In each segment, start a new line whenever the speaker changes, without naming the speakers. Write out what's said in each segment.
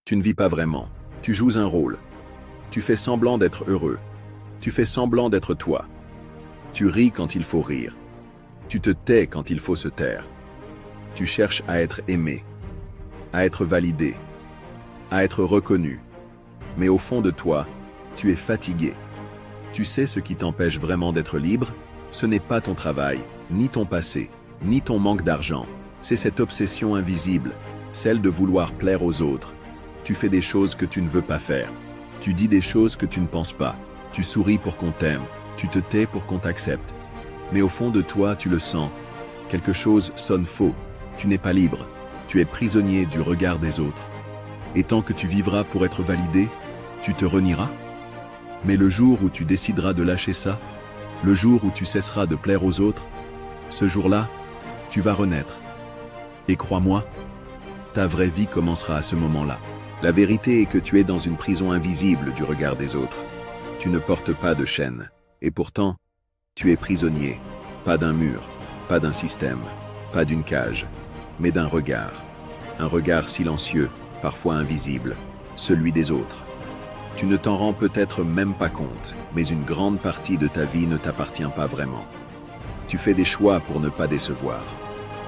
Tu ne vis pas vraiment. Tu joues un rôle. Tu fais semblant d'être heureux. Tu fais semblant d'être toi. Tu ris quand il faut rire. Tu te tais quand il faut se taire. Tu cherches à être aimé, à être validé, à être reconnu. Mais au fond de toi, tu es fatigué. Tu sais ce qui t'empêche vraiment d'être libre? Ce n'est pas ton travail, ni ton passé, ni ton manque d'argent. C'est cette obsession invisible, celle de vouloir plaire aux autres. Tu fais des choses que tu ne veux pas faire. Tu dis des choses que tu ne penses pas. Tu souris pour qu'on t'aime. Tu te tais pour qu'on t'accepte. Mais au fond de toi, tu le sens. Quelque chose sonne faux. Tu n'es pas libre. Tu es prisonnier du regard des autres. Et tant que tu vivras pour être validé, tu te renieras? Mais le jour où tu décideras de lâcher ça, le jour où tu cesseras de plaire aux autres, ce jour-là, tu vas renaître. Et crois-moi, ta vraie vie commencera à ce moment-là. La vérité est que tu es dans une prison invisible du regard des autres. Tu ne portes pas de chaîne. Et pourtant, tu es prisonnier, pas d'un mur, pas d'un système, pas d'une cage, mais d'un regard. Un regard silencieux, parfois invisible, celui des autres. Tu ne t'en rends peut-être même pas compte, mais une grande partie de ta vie ne t'appartient pas vraiment. Tu fais des choix pour ne pas décevoir.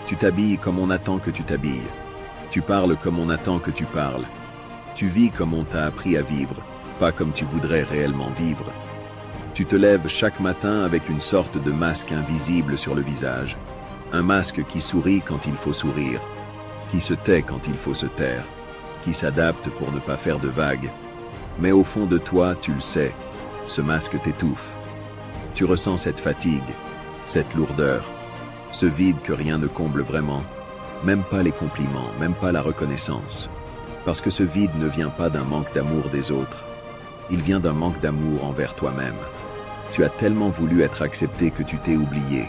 Tu t'habilles comme on attend que tu t'habilles. Tu parles comme on attend que tu parles. Tu vis comme on t'a appris à vivre, pas comme tu voudrais réellement vivre. Tu te lèves chaque matin avec une sorte de masque invisible sur le visage. Un masque qui sourit quand il faut sourire, qui se tait quand il faut se taire, qui s'adapte pour ne pas faire de vagues. Mais au fond de toi, tu le sais, ce masque t'étouffe. Tu ressens cette fatigue, cette lourdeur, ce vide que rien ne comble vraiment, même pas les compliments, même pas la reconnaissance. Parce que ce vide ne vient pas d'un manque d'amour des autres, il vient d'un manque d'amour envers toi-même. Tu as tellement voulu être accepté que tu t'es oublié.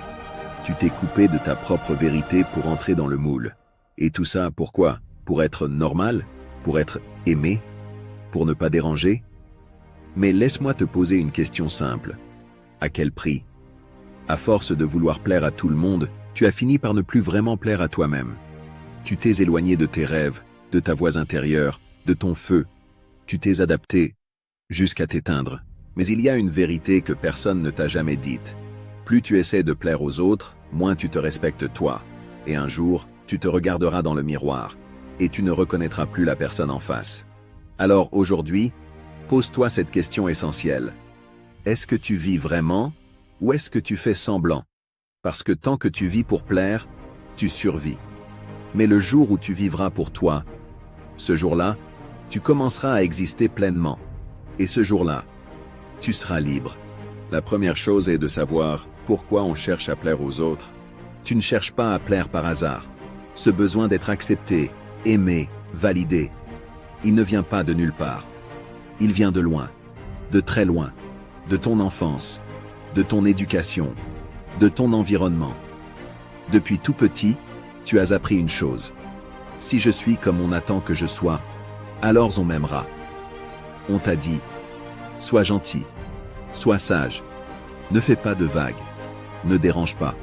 Tu t'es coupé de ta propre vérité pour entrer dans le moule. Et tout ça, pourquoi? Pour être normal? Pour être aimé? Pour ne pas déranger? Mais laisse-moi te poser une question simple. À quel prix? À force de vouloir plaire à tout le monde, tu as fini par ne plus vraiment plaire à toi-même. Tu t'es éloigné de tes rêves, de ta voix intérieure, de ton feu. Tu t'es adapté, jusqu'à t'éteindre. Mais il y a une vérité que personne ne t'a jamais dite. Plus tu essaies de plaire aux autres, moins tu te respectes toi. Et un jour, tu te regarderas dans le miroir, et tu ne reconnaîtras plus la personne en face. Alors aujourd'hui, pose-toi cette question essentielle. Est-ce que tu vis vraiment, ou est-ce que tu fais semblant? Parce que tant que tu vis pour plaire, tu survis. Mais le jour où tu vivras pour toi, ce jour-là, tu commenceras à exister pleinement. Et ce jour-là, tu seras libre. La première chose est de savoir pourquoi on cherche à plaire aux autres. Tu ne cherches pas à plaire par hasard. Ce besoin d'être accepté, aimé, validé, il ne vient pas de nulle part. Il vient de loin, de très loin, de ton enfance, de ton éducation, de ton environnement. Depuis tout petit, tu as appris une chose. Si je suis comme on attend que je sois, alors on m'aimera. On t'a dit, sois gentil, sois sage, ne fais pas de vagues, ne dérange pas.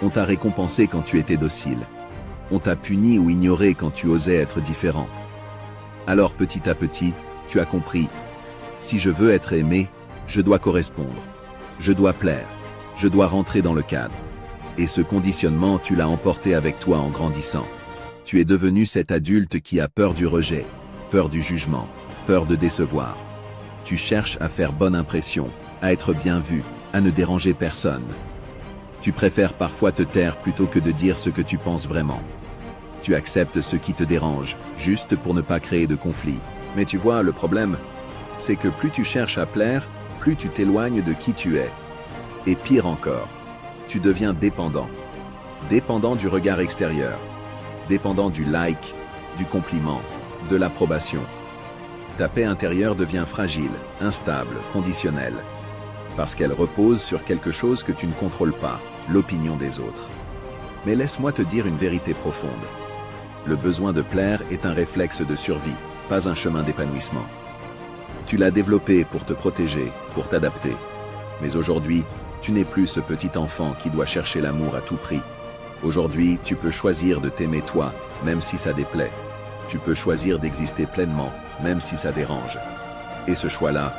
On t'a récompensé quand tu étais docile. On t'a puni ou ignoré quand tu osais être différent. Alors petit à petit, tu as compris. Si je veux être aimé, je dois correspondre. Je dois plaire. Je dois rentrer dans le cadre. Et ce conditionnement, tu l'as emporté avec toi en grandissant. Tu es devenu cet adulte qui a peur du rejet, peur du jugement, peur de décevoir. Tu cherches à faire bonne impression, à être bien vu, à ne déranger personne. Tu préfères parfois te taire plutôt que de dire ce que tu penses vraiment. Tu acceptes ce qui te dérange, juste pour ne pas créer de conflit. Mais tu vois, le problème, c'est que plus tu cherches à plaire, plus tu t'éloignes de qui tu es. Et pire encore, tu deviens dépendant. Dépendant du regard extérieur. Dépendant du like, du compliment, de l'approbation. Ta paix intérieure devient fragile, instable, conditionnelle. Parce qu'elle repose sur quelque chose que tu ne contrôles pas, l'opinion des autres. Mais laisse-moi te dire une vérité profonde. Le besoin de plaire est un réflexe de survie, pas un chemin d'épanouissement. Tu l'as développé pour te protéger, pour t'adapter. Mais aujourd'hui, tu n'es plus ce petit enfant qui doit chercher l'amour à tout prix. Aujourd'hui, tu peux choisir de t'aimer toi, même si ça déplaît. Tu peux choisir d'exister pleinement, même si ça dérange. Et ce choix-là,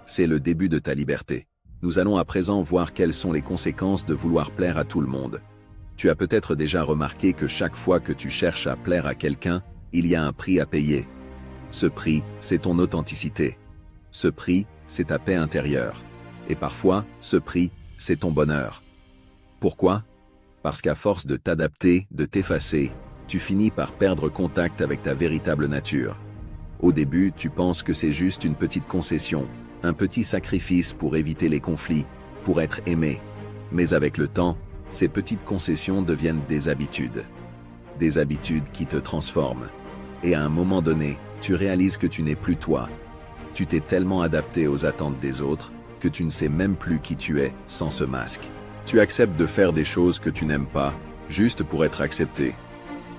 c'est le début de ta liberté. Nous allons à présent voir quelles sont les conséquences de vouloir plaire à tout le monde. Tu as peut-être déjà remarqué que chaque fois que tu cherches à plaire à quelqu'un, il y a un prix à payer. Ce prix, c'est ton authenticité. Ce prix, c'est ta paix intérieure. Et parfois, ce prix, c'est ton bonheur. Pourquoi? Parce qu'à force de t'adapter, de t'effacer, tu finis par perdre contact avec ta véritable nature. Au début, tu penses que c'est juste une petite concession, un petit sacrifice pour éviter les conflits, pour être aimé. Mais avec le temps, ces petites concessions deviennent des habitudes. Des habitudes qui te transforment. Et à un moment donné, tu réalises que tu n'es plus toi. Tu t'es tellement adapté aux attentes des autres que tu ne sais même plus qui tu es sans ce masque. Tu acceptes de faire des choses que tu n'aimes pas, juste pour être accepté.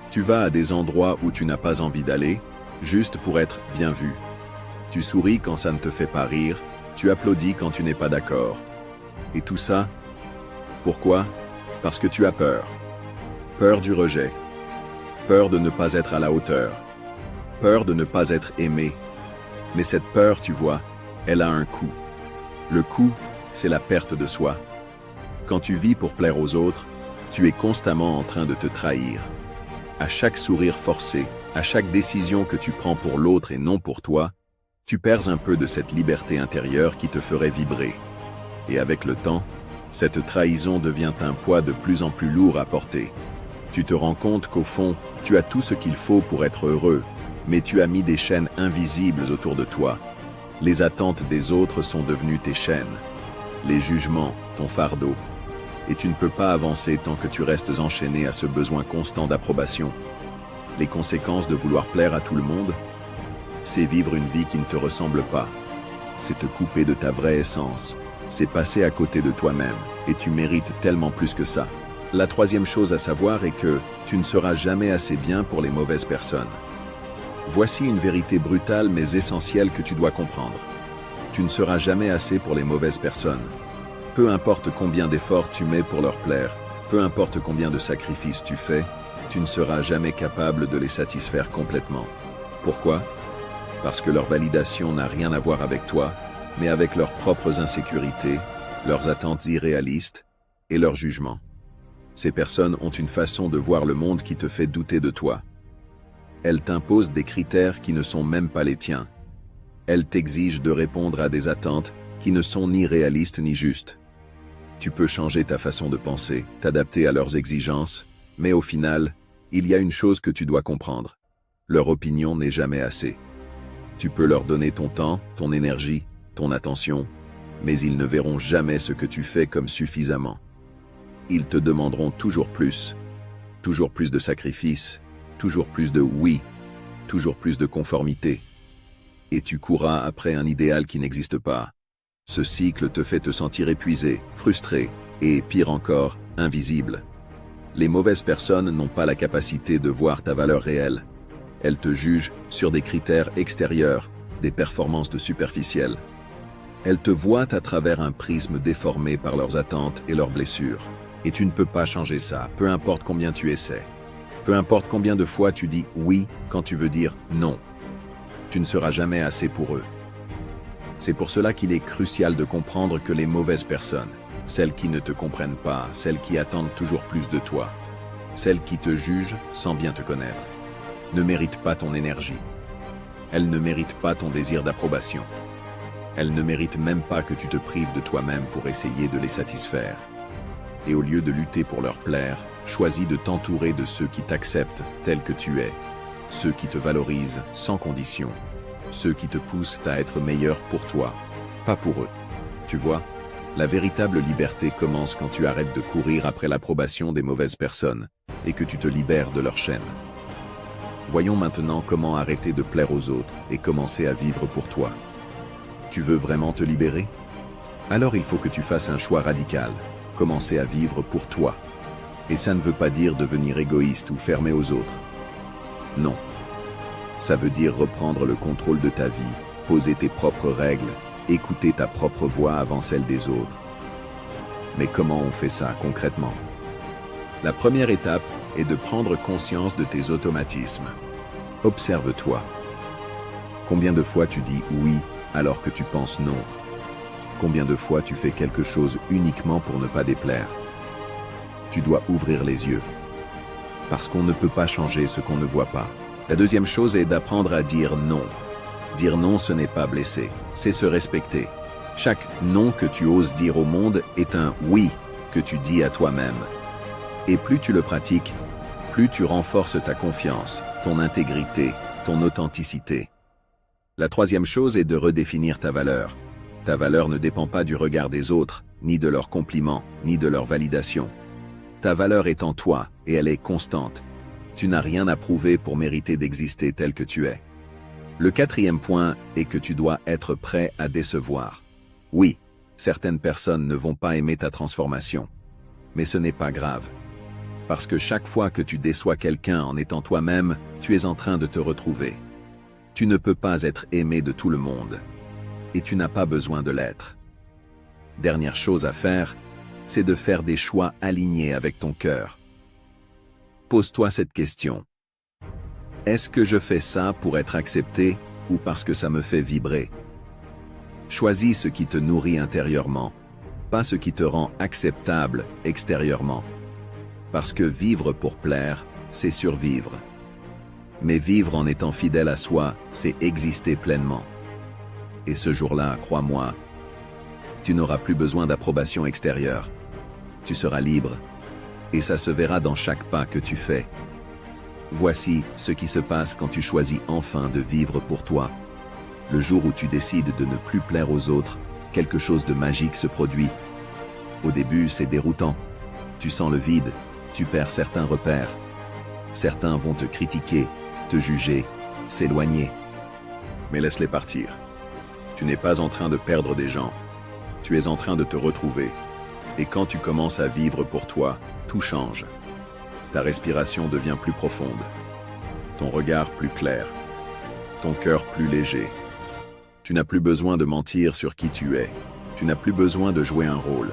Tu vas à des endroits où tu n'as pas envie d'aller, juste pour être bien vu. Tu souris quand ça ne te fait pas rire, tu applaudis quand tu n'es pas d'accord. Et tout ça, pourquoi? Parce que tu as peur. Peur du rejet. Peur de ne pas être à la hauteur. Peur de ne pas être aimé. Mais cette peur, tu vois, elle a un coût. Le coût, c'est la perte de soi. Quand tu vis pour plaire aux autres, tu es constamment en train de te trahir. À chaque sourire forcé, à chaque décision que tu prends pour l'autre et non pour toi, tu perds un peu de cette liberté intérieure qui te ferait vibrer. Et avec le temps, cette trahison devient un poids de plus en plus lourd à porter. Tu te rends compte qu'au fond, tu as tout ce qu'il faut pour être heureux, mais tu as mis des chaînes invisibles autour de toi. Les attentes des autres sont devenues tes chaînes. Les jugements, ton fardeau. Et tu ne peux pas avancer tant que tu restes enchaîné à ce besoin constant d'approbation. Les conséquences de vouloir plaire à tout le monde, c'est vivre une vie qui ne te ressemble pas. C'est te couper de ta vraie essence. C'est passer à côté de toi-même. Et tu mérites tellement plus que ça. La troisième chose à savoir est que tu ne seras jamais assez bien pour les mauvaises personnes. Voici une vérité brutale mais essentielle que tu dois comprendre. Tu ne seras jamais assez pour les mauvaises personnes. Peu importe combien d'efforts tu mets pour leur plaire, peu importe combien de sacrifices tu fais, tu ne seras jamais capable de les satisfaire complètement. Pourquoi? Parce que leur validation n'a rien à voir avec toi, mais avec leurs propres insécurités, leurs attentes irréalistes et leurs jugements. Ces personnes ont une façon de voir le monde qui te fait douter de toi. Elles t'imposent des critères qui ne sont même pas les tiens. Elles t'exigent de répondre à des attentes qui ne sont ni réalistes ni justes. Tu peux changer ta façon de penser, t'adapter à leurs exigences, mais au final, il y a une chose que tu dois comprendre. Leur opinion n'est jamais assez. Tu peux leur donner ton temps, ton énergie, ton attention, mais ils ne verront jamais ce que tu fais comme suffisamment. Ils te demanderont toujours plus de sacrifices, toujours plus de oui, toujours plus de conformité. Et tu courras après un idéal qui n'existe pas. Ce cycle te fait te sentir épuisé, frustré et, pire encore, invisible. Les mauvaises personnes n'ont pas la capacité de voir ta valeur réelle. Elles te jugent sur des critères extérieurs, des performances de superficielles. Elles te voient à travers un prisme déformé par leurs attentes et leurs blessures. Et tu ne peux pas changer ça, peu importe combien tu essaies. Peu importe combien de fois tu dis oui quand tu veux dire non. Tu ne seras jamais assez pour eux. C'est pour cela qu'il est crucial de comprendre que les mauvaises personnes, celles qui ne te comprennent pas, celles qui attendent toujours plus de toi, celles qui te jugent sans bien te connaître, ne méritent pas ton énergie. Elles ne méritent pas ton désir d'approbation. Elles ne méritent même pas que tu te prives de toi-même pour essayer de les satisfaire. Et au lieu de lutter pour leur plaire, choisis de t'entourer de ceux qui t'acceptent tel que tu es, ceux qui te valorisent sans condition, ceux qui te poussent à être meilleur pour toi, pas pour eux. Tu vois, la véritable liberté commence quand tu arrêtes de courir après l'approbation des mauvaises personnes et que tu te libères de leur chaîne. Voyons maintenant comment arrêter de plaire aux autres et commencer à vivre pour toi. Tu veux vraiment te libérer? Alors il faut que tu fasses un choix radical, commencer à vivre pour toi. Et ça ne veut pas dire devenir égoïste ou fermé aux autres. Non. Ça veut dire reprendre le contrôle de ta vie, poser tes propres règles, écouter ta propre voix avant celle des autres. Mais comment on fait ça concrètement? La première étape est de prendre conscience de tes automatismes. Observe-toi. Combien de fois tu dis oui alors que tu penses non? Combien de fois tu fais quelque chose uniquement pour ne pas déplaire? Tu dois ouvrir les yeux. Parce qu'on ne peut pas changer ce qu'on ne voit pas. La deuxième chose est d'apprendre à dire non. Dire non, ce n'est pas blesser, c'est se respecter. Chaque non que tu oses dire au monde est un oui que tu dis à toi-même. Et plus tu le pratiques, plus tu renforces ta confiance, ton intégrité, ton authenticité. La troisième chose est de redéfinir ta valeur. Ta valeur ne dépend pas du regard des autres, ni de leurs compliments, ni de leur validation. Ta valeur est en toi, et elle est constante. Tu n'as rien à prouver pour mériter d'exister tel que tu es. Le quatrième point est que tu dois être prêt à décevoir. Oui, certaines personnes ne vont pas aimer ta transformation. Mais ce n'est pas grave. Parce que chaque fois que tu déçois quelqu'un en étant toi-même, tu es en train de te retrouver. Tu ne peux pas être aimé de tout le monde. Et tu n'as pas besoin de l'être. Dernière chose à faire, c'est de faire des choix alignés avec ton cœur. Pose-toi cette question. Est-ce que je fais ça pour être accepté ou parce que ça me fait vibrer? Choisis ce qui te nourrit intérieurement, pas ce qui te rend acceptable extérieurement. Parce que vivre pour plaire, c'est survivre. Mais vivre en étant fidèle à soi, c'est exister pleinement. Et ce jour-là, crois-moi, tu n'auras plus besoin d'approbation extérieure. Tu seras libre. Et ça se verra dans chaque pas que tu fais. Voici ce qui se passe quand tu choisis enfin de vivre pour toi. Le jour où tu décides de ne plus plaire aux autres, quelque chose de magique se produit. Au début, c'est déroutant. Tu sens le vide, tu perds certains repères. Certains vont te critiquer, te juger, s'éloigner. Mais laisse-les partir. Tu n'es pas en train de perdre des gens. Tu es en train de te retrouver. Et quand tu commences à vivre pour toi, tout change. Ta respiration devient plus profonde. Ton regard plus clair. Ton cœur plus léger. Tu n'as plus besoin de mentir sur qui tu es. Tu n'as plus besoin de jouer un rôle.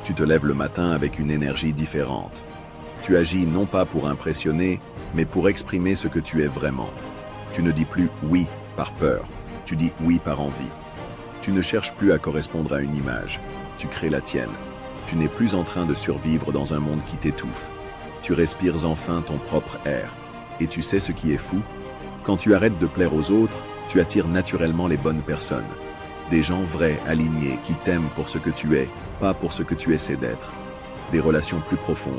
Tu te lèves le matin avec une énergie différente. Tu agis non pas pour impressionner, mais pour exprimer ce que tu es vraiment. Tu ne dis plus oui par peur. Tu dis oui par envie. Tu ne cherches plus à correspondre à une image. Tu crées la tienne. Tu n'es plus en train de survivre dans un monde qui t'étouffe. Tu respires enfin ton propre air. Et tu sais ce qui est fou? Quand tu arrêtes de plaire aux autres, tu attires naturellement les bonnes personnes. Des gens vrais, alignés, qui t'aiment pour ce que tu es, pas pour ce que tu essaies d'être. Des relations plus profondes,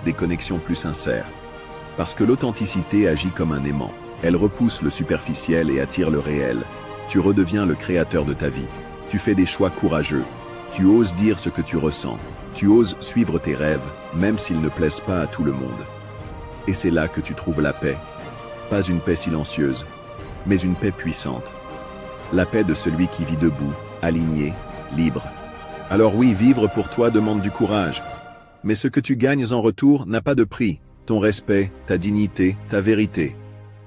des connexions plus sincères. Parce que l'authenticité agit comme un aimant. Elle repousse le superficiel et attire le réel. Tu redeviens le créateur de ta vie. Tu fais des choix courageux. Tu oses dire ce que tu ressens. Tu oses suivre tes rêves, même s'ils ne plaisent pas à tout le monde. Et c'est là que tu trouves la paix. Pas une paix silencieuse, mais une paix puissante. La paix de celui qui vit debout, aligné, libre. Alors oui, vivre pour toi demande du courage. Mais ce que tu gagnes en retour n'a pas de prix. Ton respect, ta dignité, ta vérité.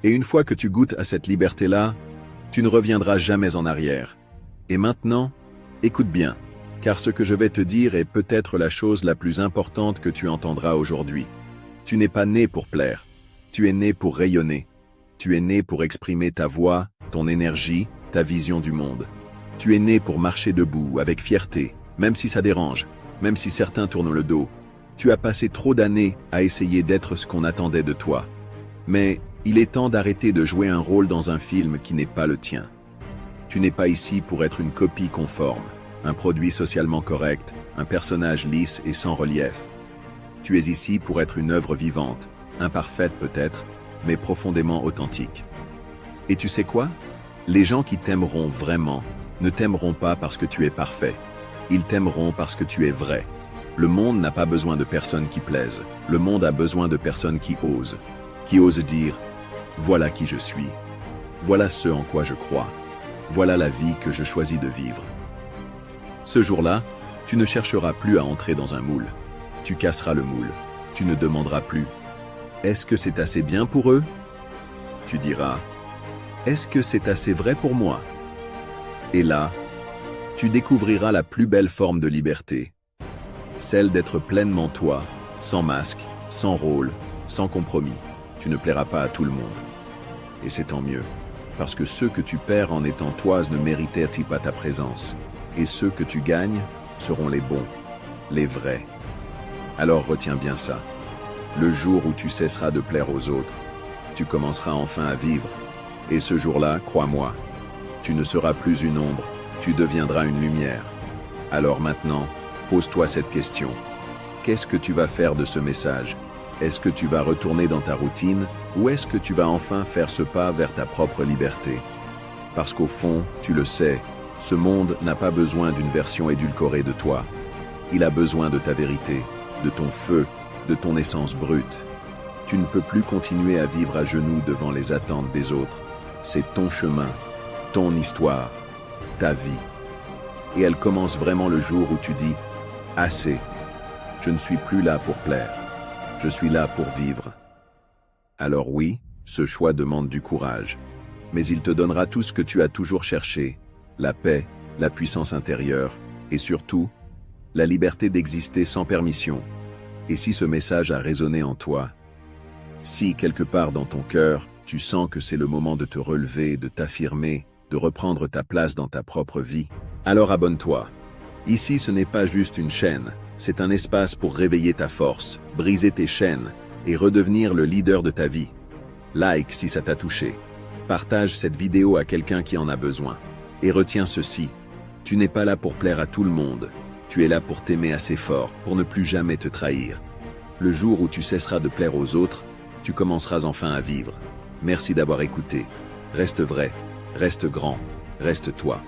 Et une fois que tu goûtes à cette liberté-là, tu ne reviendras jamais en arrière. Et maintenant, écoute bien, car ce que je vais te dire est peut-être la chose la plus importante que tu entendras aujourd'hui. Tu n'es pas né pour plaire. Tu es né pour rayonner. Tu es né pour exprimer ta voix, ton énergie, ta vision du monde. Tu es né pour marcher debout, avec fierté, même si ça dérange, même si certains tournent le dos. Tu as passé trop d'années à essayer d'être ce qu'on attendait de toi. Mais il est temps d'arrêter de jouer un rôle dans un film qui n'est pas le tien. Tu n'es pas ici pour être une copie conforme, un produit socialement correct, un personnage lisse et sans relief. Tu es ici pour être une œuvre vivante, imparfaite peut-être, mais profondément authentique. Et tu sais quoi? Les gens qui t'aimeront vraiment ne t'aimeront pas parce que tu es parfait. Ils t'aimeront parce que tu es vrai. Le monde n'a pas besoin de personnes qui plaisent. Le monde a besoin de personnes qui osent dire « Voilà qui je suis. Voilà ce en quoi je crois. Voilà la vie que je choisis de vivre. » Ce jour-là, tu ne chercheras plus à entrer dans un moule. Tu casseras le moule. Tu ne demanderas plus « Est-ce que c'est assez bien pour eux ?» Tu diras « Est-ce que c'est assez vrai pour moi ?» Et là, tu découvriras la plus belle forme de liberté. Celle d'être pleinement toi, sans masque, sans rôle, sans compromis. Tu ne plairas pas à tout le monde. et c'est tant mieux. Parce que ceux que tu perds en étant toi ne méritaient-ils pas ta présence. Et ceux que tu gagnes seront les bons, les vrais. Alors retiens bien ça. Le jour où tu cesseras de plaire aux autres, tu commenceras enfin à vivre. Et ce jour-là, crois-moi, tu ne seras plus une ombre, tu deviendras une lumière. Alors maintenant, pose-toi cette question. Qu'est-ce que tu vas faire de ce message? Est-ce que tu vas retourner dans ta routine ou est-ce que tu vas enfin faire ce pas vers ta propre liberté? Parce qu'au fond, tu le sais, ce monde n'a pas besoin d'une version édulcorée de toi. Il a besoin de ta vérité, de ton feu, de ton essence brute. Tu ne peux plus continuer à vivre à genoux devant les attentes des autres. C'est ton chemin, ton histoire, ta vie. Et elle commence vraiment le jour où tu dis « Assez, je ne suis plus là pour plaire. Je suis là pour vivre. » Alors oui, ce choix demande du courage, mais il te donnera tout ce que tu as toujours cherché, la paix, la puissance intérieure, et surtout, la liberté d'exister sans permission. Et si ce message a résonné en toi, si quelque part dans ton cœur, tu sens que c'est le moment de te relever, de t'affirmer, de reprendre ta place dans ta propre vie, alors abonne-toi. Ici, ce n'est pas juste une chaîne, c'est un espace pour réveiller ta force, briser tes chaînes et redevenir le leader de ta vie. Like si ça t'a touché. Partage cette vidéo à quelqu'un qui en a besoin. Et retiens ceci, tu n'es pas là pour plaire à tout le monde. Tu es là pour t'aimer assez fort, pour ne plus jamais te trahir. Le jour où tu cesseras de plaire aux autres, tu commenceras enfin à vivre. Merci d'avoir écouté. Reste vrai, reste grand, reste toi.